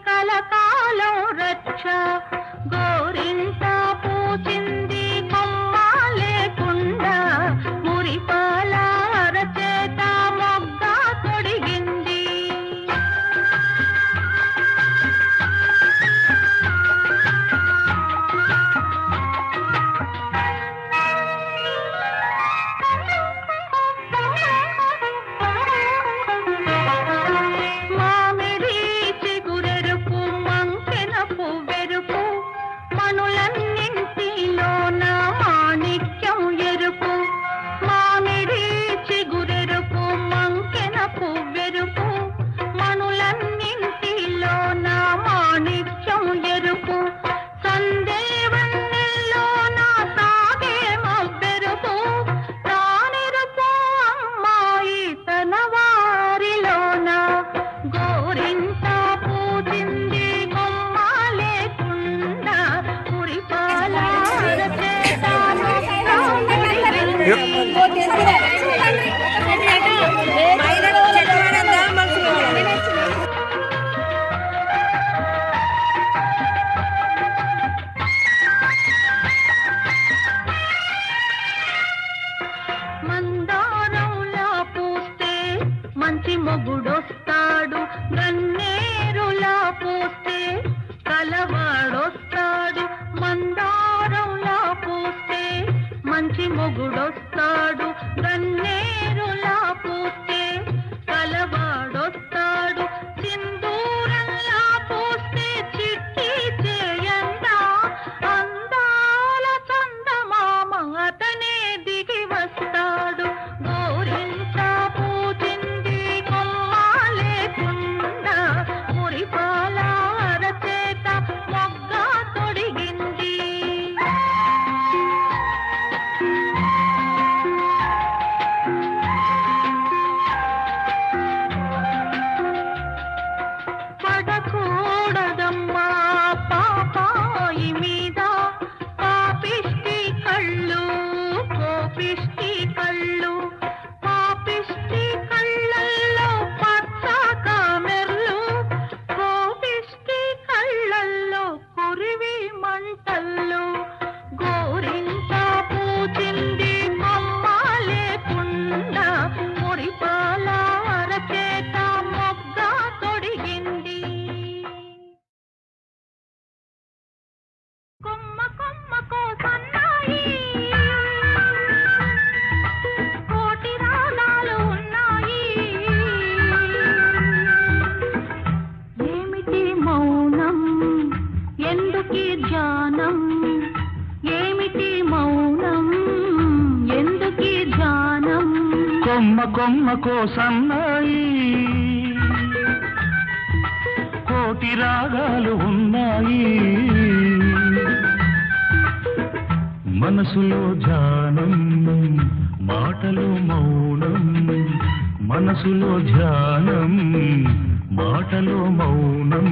కలకాలం రక్ష గోరింట పూచింది కొమ్మ లేకుండా మురిపాల అరచేత మొగ్గ తొడిగింది. మందారంలా పూస్తే మంచి మొగుడొస్తాడు, గన్నేరులా పూస్తే కలవాడొస్తాడు. మందారంలా పూస్తే మంచి మొగుడొస్తాడు, గన్నేరులా పూస్తే కలవాడొస్తాడు. సింధూరంలా పూస్తే చిట్టి చేయందా అందాల చందమామ అతనే దిగి వస్తాడు. గోరింట పూచింది కొమ్మ లేకుండా మురిపాల అరచేత మొగ్గ తొడిగింది. పడకూడదమ్మా పాపాయి మీద పాపిష్టి కళ్ళు, కోపిష్టి కళ్ళు. పాపిష్టి కళ్ళల్లో పచ్చ కామెర్లు, కోపిష్టి కళ్ళల్లో కురివి మంటల్లో. గోరింట పూచింది కొమ్మ లేకుండా మురిపాల అరచేత మొగ్గ తొడిగింది. కొమ్మ కొమ్మకో సన్నాయి కోటి రాగాలు ఉన్నాయి. ఏమిటి మౌనం ఎందుకీ ధ్యానం, ఏమిటి మౌనం ఎందుకీ ధ్యానం. కొమ్మ కొమ్మకో సన్నాయి కోటి రాగాలు ఉన్నాయి. మనసులో ధ్యానం మాటలు మౌనం, మనసులో ధ్యానం మాటలు మౌనం.